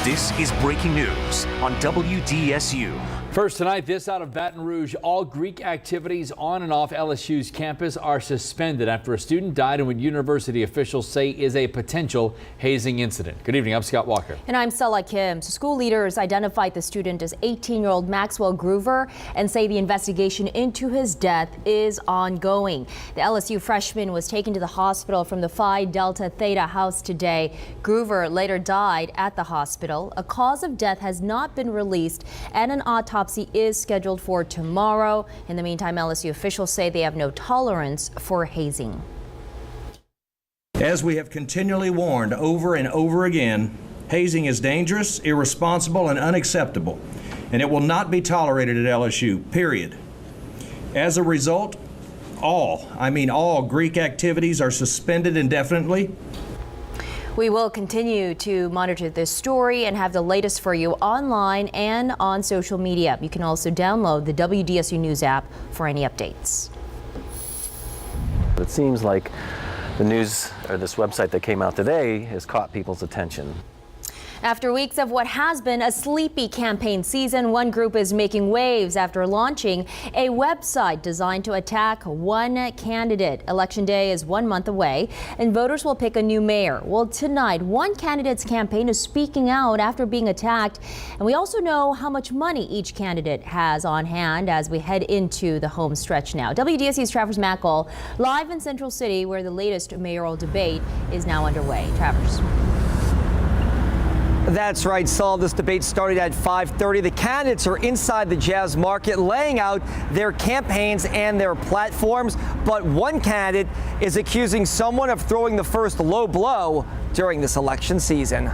This is breaking news on WDSU. First tonight, this out of Baton Rouge. All Greek activities on and off LSU's campus are suspended after a student died in what university officials say is a potential hazing incident. Good evening, I'm Scott Walker. And I'm Stella Kim. So school leaders identified the student as 18-year-old Maxwell Groover and say the investigation into his death is ongoing. The LSU freshman was taken to the hospital from the Phi Delta Theta house today. Groover later died at the hospital. A cause of death has not been released and an autopsy is scheduled for tomorrow. In the meantime, LSU officials say they have no tolerance for hazing. As we have continually warned over and over again, hazing is dangerous, irresponsible, and unacceptable, and it will not be tolerated at LSU, period. As a result, all Greek activities are suspended indefinitely. We will continue to monitor this story and have the latest for you online and on social media. You can also download the WDSU News app for any updates. It seems like the news or this website that came out today has caught people's attention. After weeks of what has been a sleepy campaign season, one group is making waves after launching a website designed to attack one candidate. Election day is 1 month away, and voters will pick a new mayor. Well, tonight, one candidate's campaign is speaking out after being attacked, and we also know how much money each candidate has on hand as we head into the home stretch now. WDSU's Travers Mackel live in Central City, where the latest mayoral debate is now underway. Travers. That's right, Saul. This debate started at 5:30. The candidates are inside the Jazz Market laying out their campaigns and their platforms. But one candidate is accusing someone of throwing the first low blow during this election season.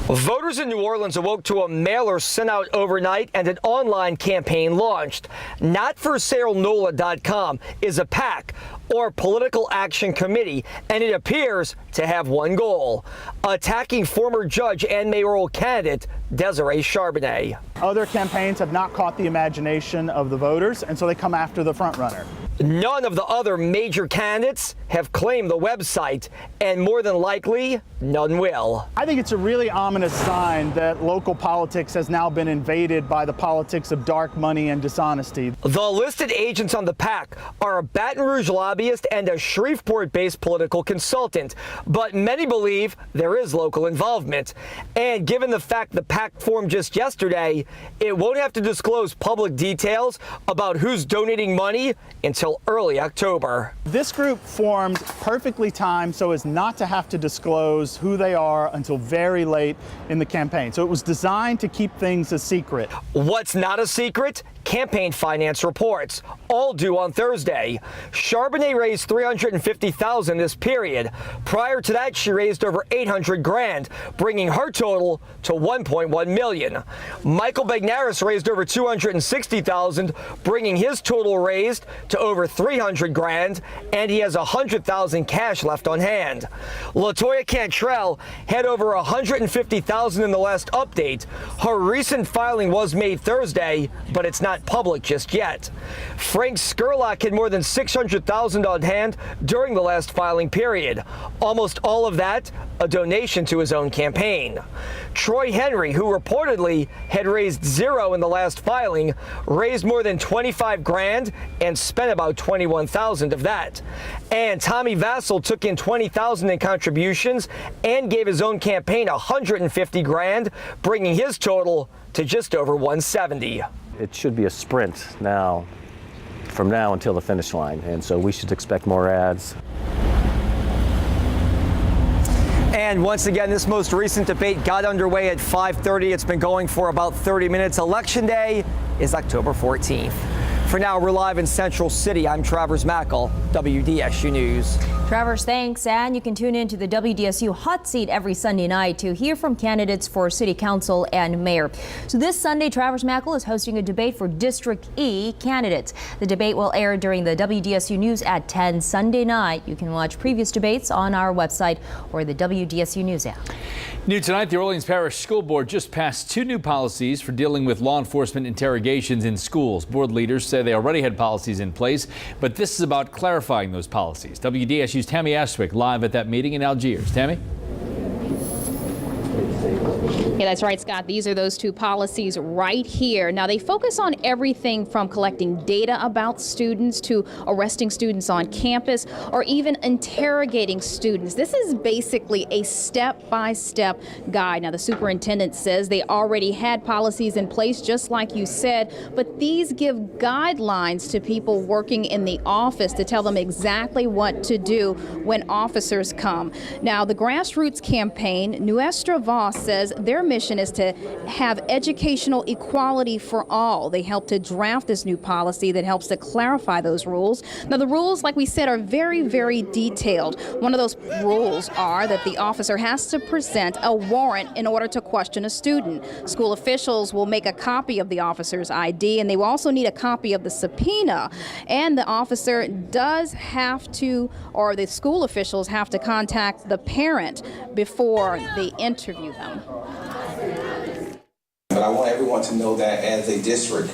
Voters in New Orleans awoke to a mailer sent out overnight and an online campaign launched. NotForSaleNOLA.com is a PAC, or Political Action Committee, and it appears to have one goal: attacking former judge and mayoral candidate Desiree Charbonnet. Other campaigns have not caught the imagination of the voters, and so they come after the frontrunner. None of the other major candidates have claimed the website, and more than likely, none will. I think it's a really ominous sign that local politics has now been invaded by the politics of dark money and dishonesty. The listed agents on the PAC are a Baton Rouge lobbyist and a Shreveport-based political consultant, but many believe there is local involvement. And given the fact the PAC formed just yesterday, it won't have to disclose public details about who's donating money until early October. This group formed perfectly timed so as not to have to disclose who they are until very late in the campaign. So it was designed to keep things a secret. What's not a secret? Campaign finance reports, all due on Thursday. Charbonnet raised $350,000 this period. Prior to that, she raised over $800,000, bringing her total to $1.1 million. Michael Bagnaris raised over $260,000, bringing his total raised to over $300,000, and he has $100,000 cash left on hand. Latoya Cantrell had over $150,000 in the last update. Her recent filing was made Thursday, but it's not public just yet. Frank Skurlock had more than $600,000 on hand during the last filing period. Almost all of that a donation to his own campaign. Troy Henry, who reportedly had raised zero in the last filing, raised more than $25,000 and spent about $21,000 of that. And Tommy Vassell took in $20,000 in contributions and gave his own campaign $150,000, bringing his total to just over $170,000. It should be a sprint now, from now until the finish line, and so we should expect more ads. And once again, this most recent debate got underway at 5:30. It's been going for about 30 minutes. Election day is October 14th. For now, we're live in Central City. I'm Travers Mackel, WDSU News. Travers, thanks. And you can tune in to the WDSU Hot Seat every Sunday night to hear from candidates for City Council and Mayor. So this Sunday, Travers Mackel is hosting a debate for District E candidates. The debate will air during the WDSU News at 10 Sunday night. You can watch previous debates on our website or the WDSU News app. New tonight, the Orleans Parish School Board just passed 2 new policies for dealing with law enforcement interrogations in schools. Board leaders say they already had policies in place, but this is about clarifying those policies. WDSU's Tammy Astwick live at that meeting in Algiers. Tammy? Yeah, that's right, Scott. These are those two policies right here. Now, they focus on everything from collecting data about students to arresting students on campus or even interrogating students. This is basically a step-by-step guide. Now, the superintendent says they already had policies in place, just like you said, but these give guidelines to people working in the office to tell them exactly what to do when officers come. Now, the grassroots campaign, Nuestra Voz, says their mission is to have educational equality for all. They help to draft this new policy that helps to clarify those rules. Now, the rules, like we said, are very, very detailed. One of those rules are that the officer has to present a warrant in order to question a student. School officials will make a copy of the officer's ID, and they will also need a copy of the subpoena. And the officer does have to, or the school officials have to contact the parent before they interview them. But I want everyone to know that as a district,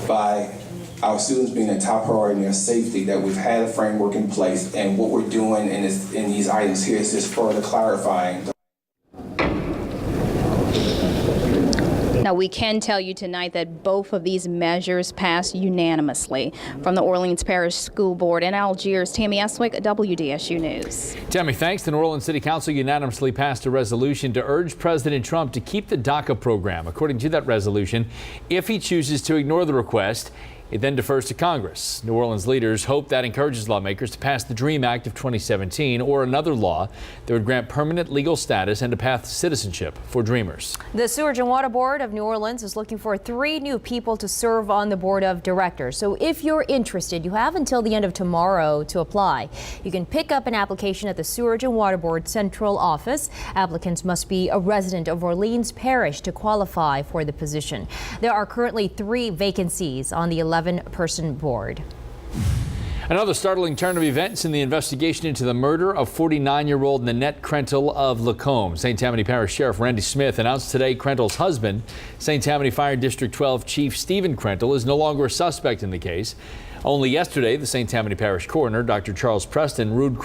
by our students being a top priority in their safety, that we've had a framework in place, and what we're doing in these items here is just further clarifying. Now, we can tell you tonight that both of these measures passed unanimously. From the Orleans Parish School Board in Algiers, Tammy Eswick, WDSU News. Tammy, thanks. The New Orleans City Council unanimously passed a resolution to urge President Trump to keep the DACA program. According to that resolution, if he chooses to ignore the request, it then defers to Congress. New Orleans leaders hope that encourages lawmakers to pass the DREAM Act of 2017 or another law that would grant permanent legal status and a path to citizenship for Dreamers. The Sewerage and Water Board of New Orleans is looking for 3 new people to serve on the board of directors. So if you're interested, you have until the end of tomorrow to apply. You can pick up an application at the Sewerage and Water Board Central Office. Applicants must be a resident of Orleans Parish to qualify for the position. There are currently 3 vacancies on the 11-person board. Another startling turn of events in the investigation into the murder of 49-year-old Nanette Krentel of Lacombe. St. Tammany Parish Sheriff Randy Smith announced today Krentel's husband, St. Tammany Fire District 12 Chief Stephen Krentel, is no longer a suspect in the case. Only yesterday, the St. Tammany Parish Coroner, Dr. Charles Preston, ruled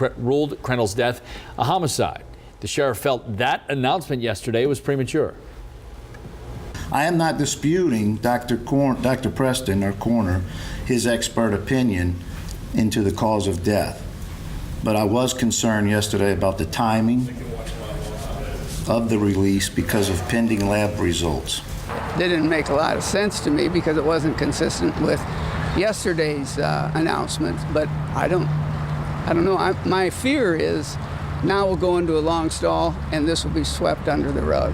Krentel's death a homicide. The sheriff felt that announcement yesterday was premature. I am not disputing Dr. Preston, our coroner, his expert opinion into the cause of death. But I was concerned yesterday about the timing of the release because of pending lab results. They didn't make a lot of sense to me because it wasn't consistent with yesterday's announcement, but I don't know. My fear is now we'll go into a long stall and this will be swept under the rug.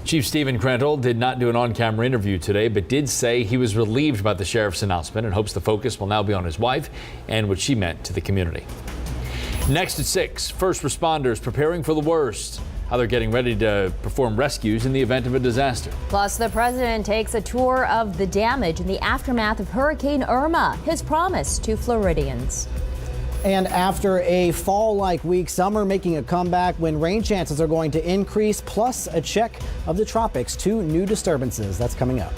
Chief Stephen Krentel did not do an on-camera interview today, but did say he was relieved by the sheriff's announcement and hopes the focus will now be on his wife and what she meant to the community. Next at 6, first responders preparing for the worst, how they're getting ready to perform rescues in the event of a disaster. Plus, the president takes a tour of the damage in the aftermath of Hurricane Irma, his promise to Floridians. And after a fall-like week, summer making a comeback when rain chances are going to increase, plus a check of the tropics. 2 new disturbances. That's coming up.